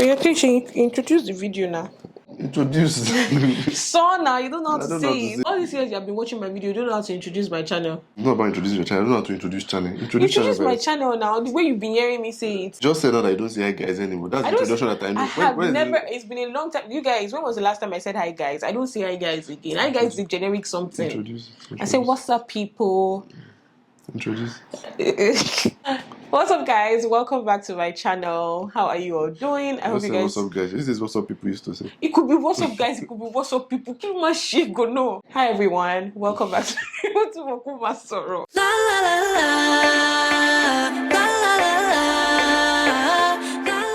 you're teaching, introduce the video now. Introduce. So now you don't know how to I don't know how to say it. say All these years you have been watching my video, you don't know how to introduce my channel. It's not about introducing your channel. I don't know how to introduce channel. Introduce my first. channel now. The way you've been hearing me say it. Just say that I don't say hi guys anymore. That's the introduction that I do. I have When is never. it? It's been a long time. You guys, when was the last time I said hi guys? I don't say hi guys again. Hi guys, the generic something. Introduce. I say what's up, people. Introduce. What's up, guys? Welcome back to my channel. How are you all doing? I hope you guys. What's up, guys? This is what's up people used to say. It could be what's up, guys. It could be what's up, people. Keep my shit go no. Hi, everyone. Welcome back to Wakuma Soro.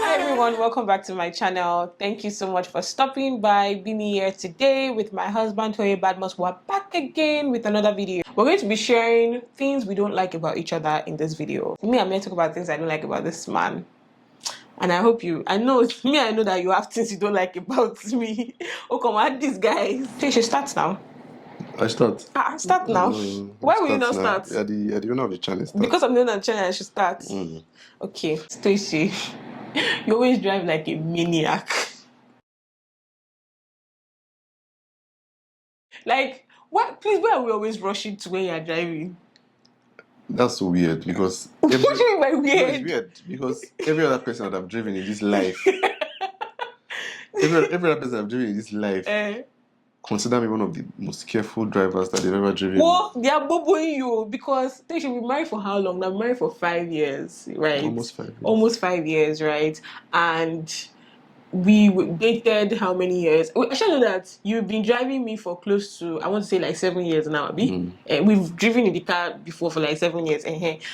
Hi, everyone. Welcome back to my channel. Thank you so much for stopping by. Bemi here today with my husband, Bemi Badmus. We're back again with another video. We're going to be sharing things we don't like about each other in this video. Me, I'm going to talk about things I don't like about this man. And I hope I know that you have things you don't like about me. Oh, come on, these guys. So you should start now. I start. Start now. Why will you not start? Yeah, the owner of the channel start. Because I'm the owner of the channel, I should start. Okay, Stacey, you always drive like a maniac. Like, what? Please, why are we always rushing to when you're driving? That's so weird because. What do you mean by weird? No, it's weird because every other person that I've driven in this life, every other person I've driven in this life, consider me one of the most careful drivers that they've ever driven. Well, they are boboing you because they should be married for how long? They're married for 5 years, right? Almost 5 years. Almost 5 years, right? And we dated how many years? I should know that you've been driving me for close to, I want to say like 7 years now, Abi. We've driven in the car before for like 7 years.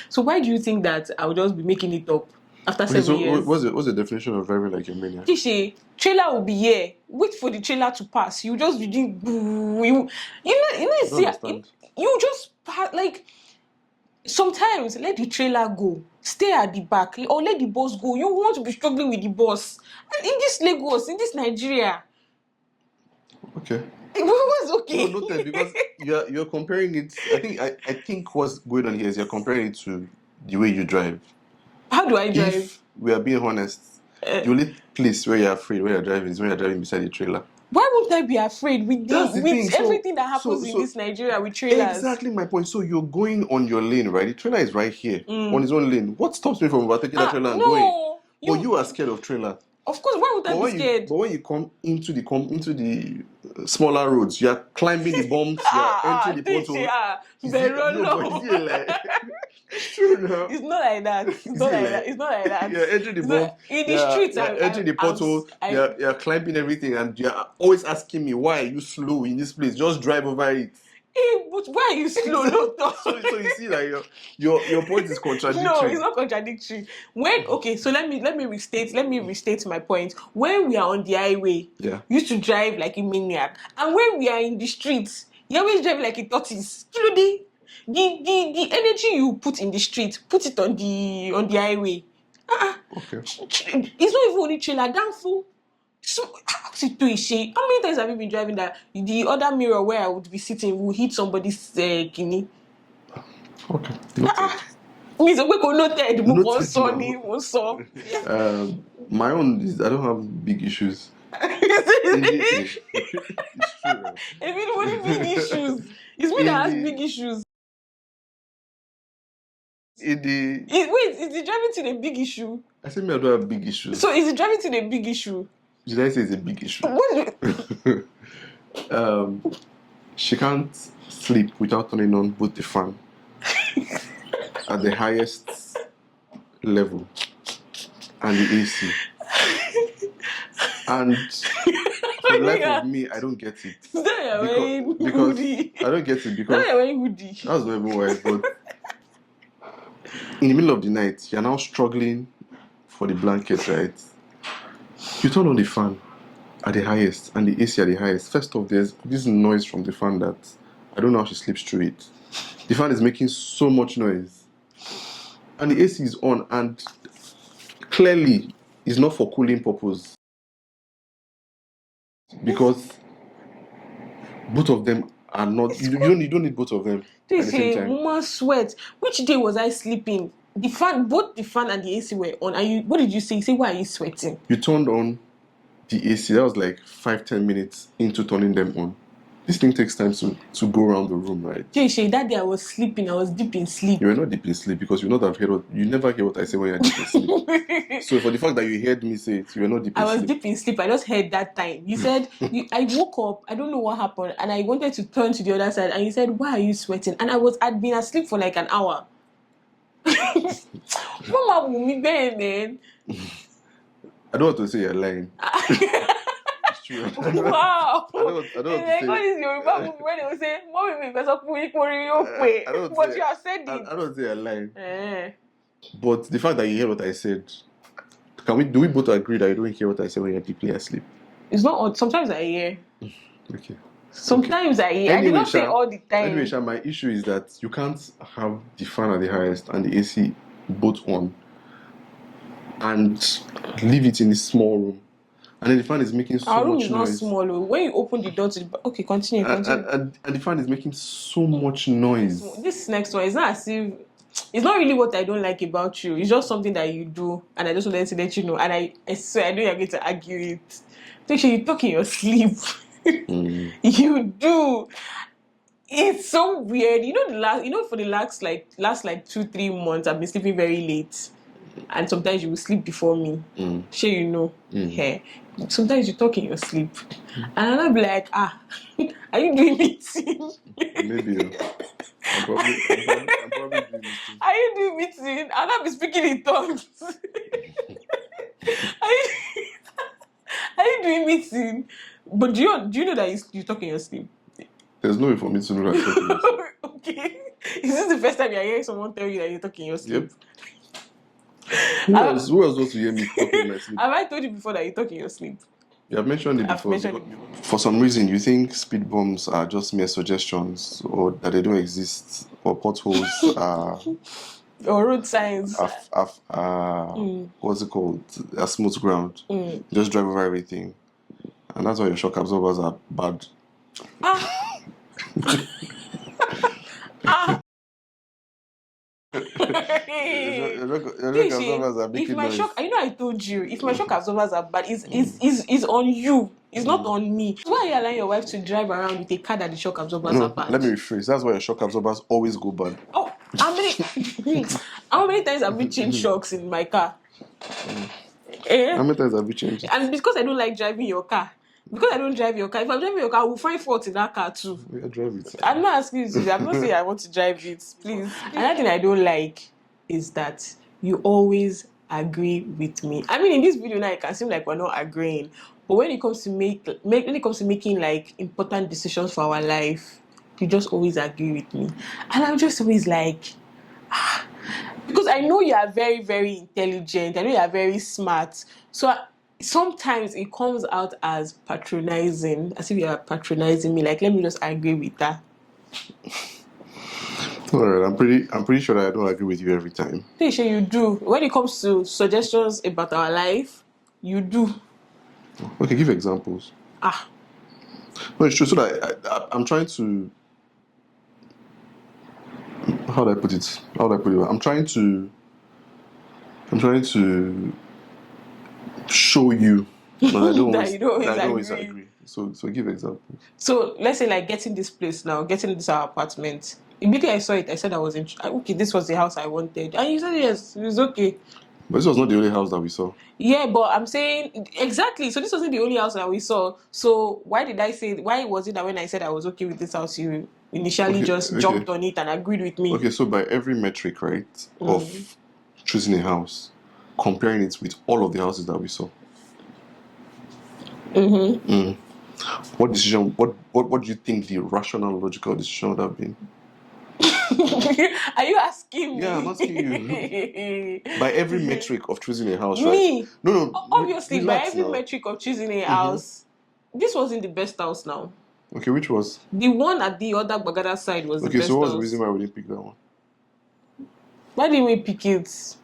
So why do you think that I would just be making it up after 7 years? What's the definition of driving like a maniac? Tisha, trailer will be here. Wait for the trailer to pass. You just be doing you just like sometimes let the trailer go. Stay at the back or let the bus go. You want to be struggling with the bus. And in this Lagos, in this Nigeria. Okay. What's okay? No, noted, because you're comparing it. I think what's going on here is you're comparing it to the way you drive. How do I drive? If we are being honest, the only place where you're afraid when you're driving is when you're driving beside the trailer. Why would I be afraid with everything that happens in this Nigeria with trailers? Exactly my point. So you're going on your lane, right? The trailer is right here on his own lane. What stops me from overtaking that trailer and going? But you are scared of trailer. Of course, why would I be scared? But when you come into the smaller roads, you are climbing the bumps, you are entering the pothole. It's true now. It's not like that. It's not like that. You're entering the bump. In the streets, you're entering the pothole. You're climbing everything, and you're always asking me, why are you slow in this place? Just drive over it. But why are you slow? So you see that your point is contradictory. No, it's not contradictory. So let me restate my point. When we are on the highway, you used to drive like a maniac, and when we are in the streets, you always drive like a tortoise. The energy you put in the street, put it on the highway. Okay. It's not even only trailer, damn fool. So how many times have you been driving that the other mirror where I would be sitting will hit somebody's kidney? Okay. My own is I don't have big issues. It's true. Everybody big issues. It's me that has big issues. Is the driving to the big issue? I said I don't have big issues. So is the driving to the big issue? Did I say it's a big issue? She can't sleep without turning on both the fan at the highest level and the AC. And for the life of me, I don't get it. Because I don't get it because that's not even why. But in the middle of the night, you're now struggling for the blanket, right? You turn on the fan at the highest and the AC at the highest. First off, there's this noise from the fan that I don't know how she sleeps through it. The fan is making so much noise. And the AC is on, and clearly it's not for cooling purpose. Because both of them are not, you don't need both of them. They say, woman sweat. Which day was I sleeping? The fan, both the fan and the AC were on. And what did you say? You say, why are you sweating? You turned on the AC. That was like 5-10 minutes into turning them on. This thing takes time to go around the room, right? Shay, that day I was sleeping. I was deep in sleep. You were not deep in sleep because you never hear what I say when you're deep in sleep. So for the fact that you heard me say it, you were not deep in sleep. I was deep in sleep. I just heard that time. You said, I woke up. I don't know what happened. And I wanted to turn to the other side. And you said, why are you sweating? And I'd been asleep for like an hour. Mama, man. I don't want to say you're lying. It's true. Wow. I don't want to say. What is your Yoruba movie when they will say, Mommy, but you have said it. I don't say you're lying. But the fact that you hear what I said, do we both agree that you don't hear what I say when you're deeply asleep? It's not odd. Sometimes I hear. Okay. Sometimes I hear. Anyway, I do not say all the time. Anyway, Sha, my issue is that you can't have the fan at the highest and the AC both on and leave it in a small room. And then the fan is making so much noise. Our room is not small. When you open the door to the... Okay, continue. And the fan is making so much noise. This next one is not as if... It's not really what I don't like about you. It's just something that you do. And I just wanted to let you know. And I swear, I know you're going to argue it. Actually, you talk in your sleep. You do. It's so weird. For the last 2-3 months, I've been sleeping very late. And sometimes you will sleep before me. Sure, you know. Yeah. Sometimes you talk in your sleep. And I'll be like, are you doing meeting? Maybe. I'm probably doing meeting. Are you doing meeting? And I'll be speaking in tongues. Are you doing meeting? But do you know that you talk in your sleep? There's no way for me to know that you're talking in your sleep. Okay. Is this the first time you're hearing someone tell you that you're talking in your sleep? Yep. Who else wants to hear me talking in my sleep? Have I told you before that you talk in your sleep? You have mentioned it before. For some reason, you think speed bumps are just mere suggestions, or that they don't exist, or potholes are... or road signs. What's it called? A smooth ground. Just drive over everything. And that's why your shock absorbers are bad. I told you, if my shock absorbers are bad, it's on you. It's not on me. Why are you allowing your wife to drive around with a car that the shock absorbers are bad? Let me rephrase. That's why your shock absorbers always go bad. Oh, how many times have we changed shocks in my car? How many times have we changed it? And because I don't like driving your car. Because I don't drive your car. If I'm driving your car, we'll find fault in that car too. Yeah, drive it. I'm not asking you to. I'm not saying I want to drive it. Please. Another thing I don't like is that you always agree with me. I mean, in this video now, it can seem like we're not agreeing. But when it comes to making like important decisions for our life, you just always agree with me. And I'm just always like, because I know you are very, very intelligent. I know you are very smart. So sometimes it comes out as patronizing, as if you are patronizing me. Like, let me just agree with that. All right, I'm pretty sure that I don't agree with you every time. Pretty sure you do. When it comes to suggestions about our life, you do. Okay, give examples. No, it's true. So that I'm trying to. How do I put it? I'm trying to show you that I don't always agree. So give examples. So let's say like getting this place now, getting this our apartment. Immediately I saw it, I said I was okay, this was the house I wanted. And you said yes, it was okay. But this was not the only house that we saw. Yeah, but I'm saying exactly. So this wasn't the only house that we saw. So why was it that when I said I was okay with this house, you initially jumped on it and agreed with me? Okay, so by every metric, right, of choosing a house, comparing it with all of the houses that we saw. What decision? What do you think the rational, logical decision would have been? Are you asking me? Yeah, I'm asking you. By every metric of choosing a house, me? Right? No. Obviously, by every metric of choosing a house, this wasn't the best house now. Okay, which was? The one at the other Bagada side was the best house. Okay, so what was the reason why we didn't pick that one? Why didn't we pick it?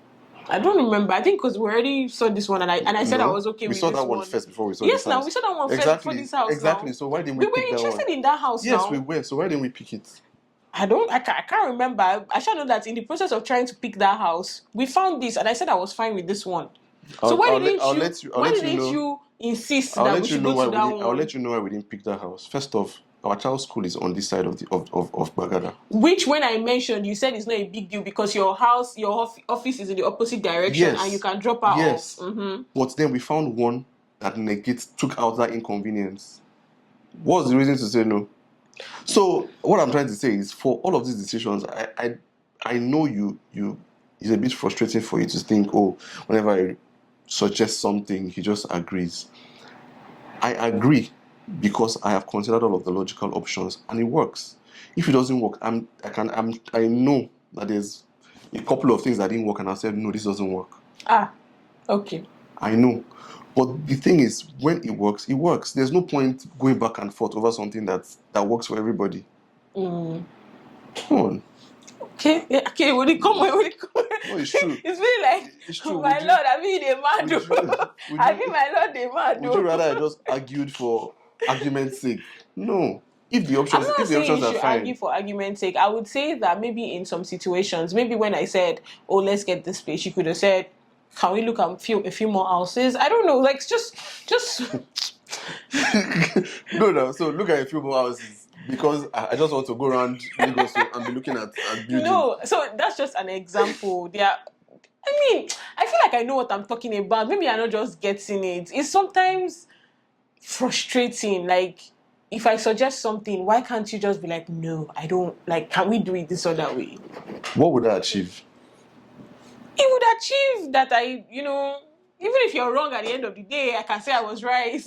I don't remember. I think because we already saw this one and I said I was okay with this one. We saw that one first before we saw this house. Yes, now we saw that one first before this house. Exactly. Now. So why didn't we pick that one? We were interested in that house now. Yes, we were. So why didn't we pick it? I can't remember. I shall know that in the process of trying to pick that house, we found this, and I said I was fine with this one. So why didn't you insist I'll that we let you should know go why to we that didn't. I'll one? let you know why we didn't pick that house. First off, our child's school is on this side of Bagada. Which, when I mentioned, you said it's not a big deal because your office is in the opposite direction, Yes. and you can drop her Yes. off. Mm-hmm. But then we found one that took out that inconvenience. What's the reason to say no? So what I'm trying to say is, for all of these decisions, I know you it's a bit frustrating for you to think, oh, whenever I suggest something, he just agrees. I agree because I have considered all of the logical options and it works. If it doesn't work, I know that there's a couple of things that didn't work and I said, no, this doesn't work. Okay. I know. But the thing is, when it works, it works. There's no point going back and forth over something that works for everybody. Come on. Okay, when it come. No, it's true. It's really like, It's true. my lord, I mean, they mad. I mean, my lord, they mad. Would you rather I just argued for argument's sake? No. If the options, I'm not if the saying options you are should fine, argue for argument's sake. I would say that maybe in some situations, maybe when I said, "Oh, let's get this place," you could have said, "Can we look at a few more houses?" I don't know, like just. no. So look at a few more houses because I just want to go around Lagos and be looking at buildings. No, so that's just an example. I mean, I feel like I know what I'm talking about. Maybe I'm not just getting it. It's sometimes frustrating. Like, if I suggest something, why can't you just be like, no, I don't, like, can we do it this or that way? What would I achieve? It would achieve that even if you're wrong at the end of the day, I can say I was right.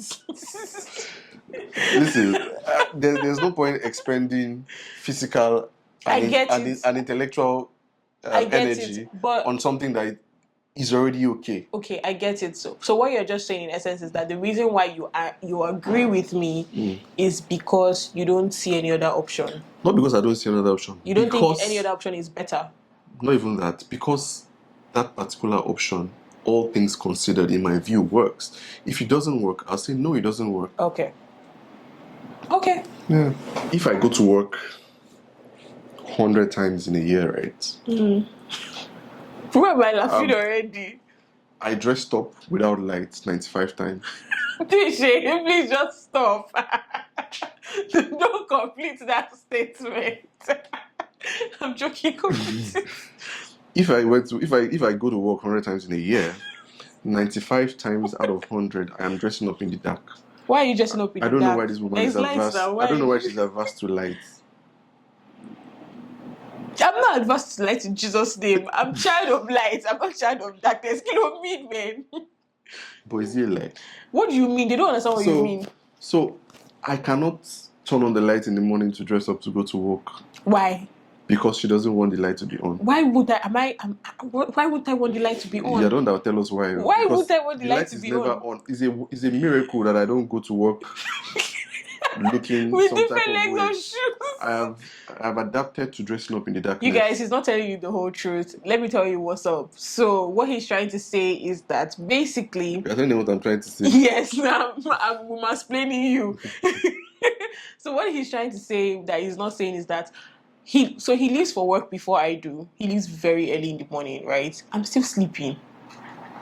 Listen, there's no point expending physical and intellectual energy on something that is already okay. Okay, I get it. So what you're just saying in essence is that the reason why you agree with me is because you don't see any other option. Not because I don't see another option. You don't think any other option is better? Not even that. Because that particular option, all things considered, in my view, works. If it doesn't work, I'll say no, it doesn't work. Okay. Yeah. If I go to work 100 times in a year, right? Where am I laughing already? I dressed up without lights 95 times. Please just stop. Don't complete that statement. I'm joking. If I go to work 100 times in a year, 95 times out of 100, I am dressing up in the dark. Why are you dressing up in the dark? I don't know why this woman is averse. I don't know why she's averse to lights. I'm not adverse to light in Jesus' name. I'm child of light. I'm not child of darkness. You know what I mean, man? But is it light? What do you mean? They don't understand what you mean. So I cannot turn on the light in the morning to dress up to go to work. Why? Because she doesn't want the light to be on. Why would I? Why would I want the light to be on? Yeah, don't tell us why. Why would I want the light to be on? The light is never on. It's a miracle that I don't go to work looking with some different type of legs way. of shoes. I have adapted to dressing up in the darkness. You guys, he's not telling you the whole truth. Let me tell you what's up. So what he's trying to say is that basically, I don't know what I'm trying to say. Yes, I'm explaining you. So what he's trying to say that he's not saying is that he leaves for work before I do. He leaves very early in the morning, right? I'm still sleeping.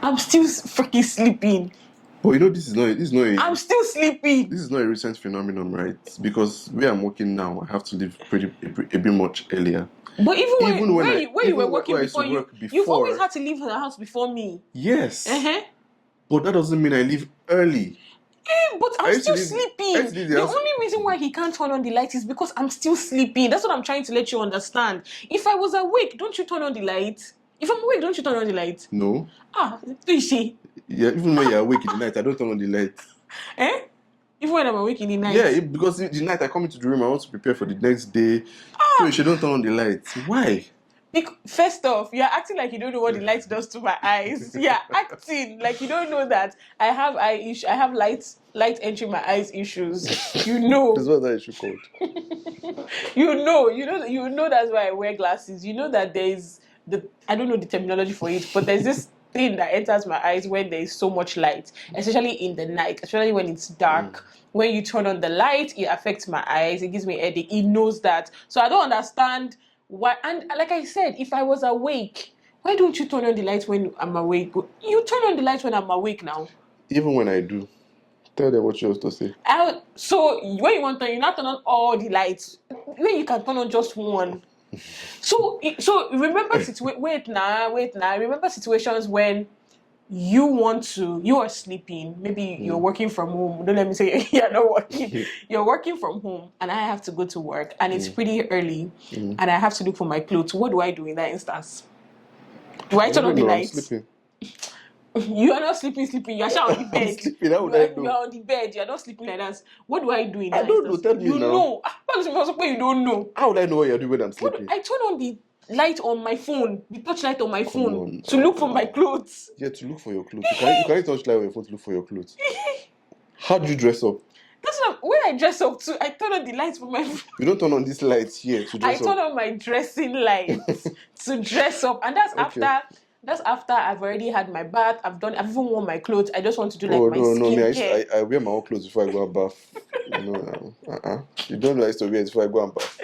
I'm still freaking sleeping. But this is not I'm still sleeping. This is not a recent phenomenon, right? Because where I'm working now, I have to leave a bit much earlier. But even when you were working before, you've always had to leave the house before me. Yes. But that doesn't mean I leave early. But I'm still sleeping. The only reason why he can't turn on the light is because I'm still sleeping. That's what I'm trying to let you understand. If I was awake, don't you turn on the light? If I'm awake, don't you turn on the light? No. Do you see? Yeah, even when you're awake in the night, I don't turn on the light. Even when I'm awake in the night? Yeah, because in the night I come into the room, I want to prepare for the next day. So you should don't turn on the light. Why? First off, you're acting like you don't know what the light does to my eyes. You're acting like you don't know that I have light entering my eyes issues. You know. That's what that issue called. You know that's why I wear glasses. You know that there is I don't know the terminology for it, but there's this thing that enters my eyes when there is so much light, especially in the night, especially when it's dark. When you turn on the light, it affects my eyes. It gives me a headache. It knows that. So I don't understand why. And like I said, if I was awake, why don't you turn on the lights when I'm awake? You turn on the lights when I'm awake now. Even when I do, tell them what you have to say. So when you want to, you not turn on all the lights. When you can turn on just one. So remember wait now. Remember situations when you are sleeping. Maybe you're working from home. Don't let me say you're not working. You're working from home, and I have to go to work, and it's pretty early, and I have to look for my clothes. What do I do in that instance? Do I turn on the lights? I'm sleeping. You are not sleeping. You are sure on the bed. I'm sleeping. How would I know? You are on the bed. You are not sleeping like that. What do I do in that I don't know. instance? Tell me now. Know. What is it you don't know? How would I know what you're doing when I'm sleeping? I turn on the light on my phone, the touch light on my phone, on. to look for my clothes. Yeah, to look for your clothes. You can't touch light on your phone to look for your clothes. How do you dress up? That's when I dress up too. I turn on the lights for my phone. You don't turn on these lights here to dress up. I turn on my dressing lights to dress up, and that's after I've already had my bath. I've even worn my clothes. I just want to do my skincare. I wear my own clothes before I go and bath. You don't like to wear it before I go and bath.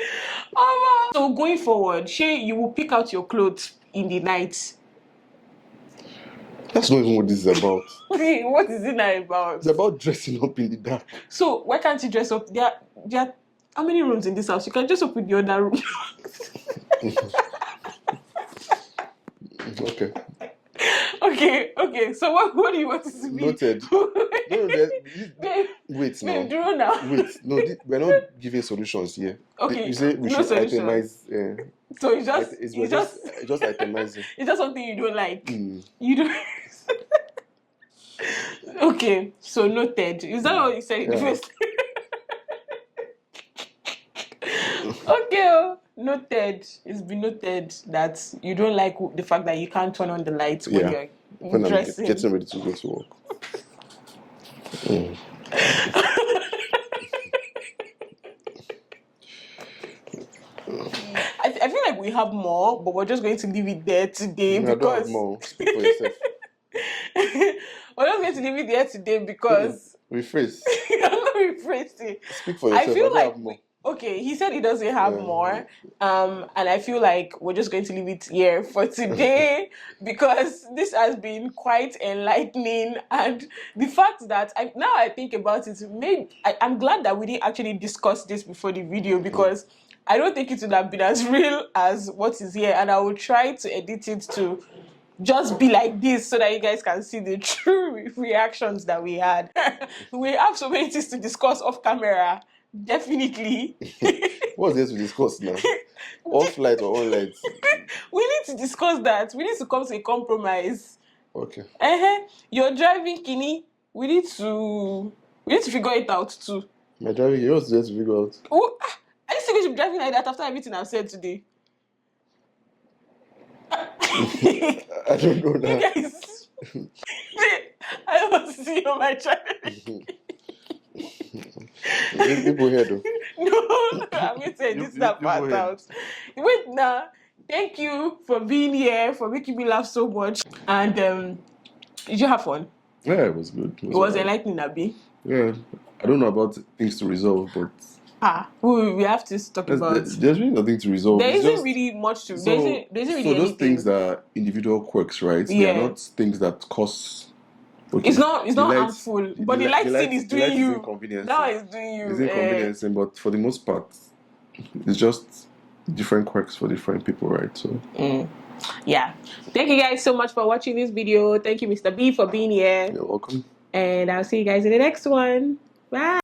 So going forward, you will pick out your clothes in the night. That's not even what this is about. What is it now about? It's about dressing up in the dark. So why can't you dress up? There are how many rooms in this house? You can dress up with the other room. Okay. So what do you want to see? Noted. Wait now. Wait. No, we're not giving solutions here. Okay. You say we should itemize. So it's just itemizing. It's just something you don't like. You don't. Okay. So noted. Is that what you said in the first? Okay. Noted. It's been noted that you don't like the fact that you can't turn on the lights when you're dressing. I'm getting ready to go to work. I feel like we have more, but we're just going to leave it there today because. I don't have more. Speak for yourself. We're just going to leave it there today because. Rephrase. I'm not rephrasing. Speak for yourself. I feel like. Have more. Okay, he said he doesn't have more, and I feel like we're just going to leave it here for today because this has been quite enlightening, and the fact that now I think about it, I'm glad that we didn't actually discuss this before the video because I don't think it would have been as real as what is here, and I will try to edit it to just be like this so that you guys can see the true reactions that we had. We have so many things to discuss off camera. Definitely. What's there to discuss now? Off light or on light? We need to discuss that. We need to come to a compromise. Okay. You're driving, Kini. We need to figure it out too. My driving, you're also there to figure out. Oh, are you still going to be driving like that after everything I've said today? I don't know now. You guys, I don't want to see you on my channel. People here though. No, I'm going to say this that part out. Wait now. Thank you for being here, for making me laugh so much. And did you have fun? Yeah, it was good. It was enlightening, Abi. Yeah, I don't know about things to resolve, but we have to talk about. There's really nothing to resolve. There isn't really much to. There isn't really anything. Those things are individual quirks, right? Yeah. They are not things that cause. Okay. It's not harmful, but the light scene is doing you. Now it's doing you. It's inconveniencing, but for the most part, it's just different quirks for different people, right? So. Yeah. Thank you guys so much for watching this video. Thank you, Mr. B, for being here. You're welcome. And I'll see you guys in the next one. Bye.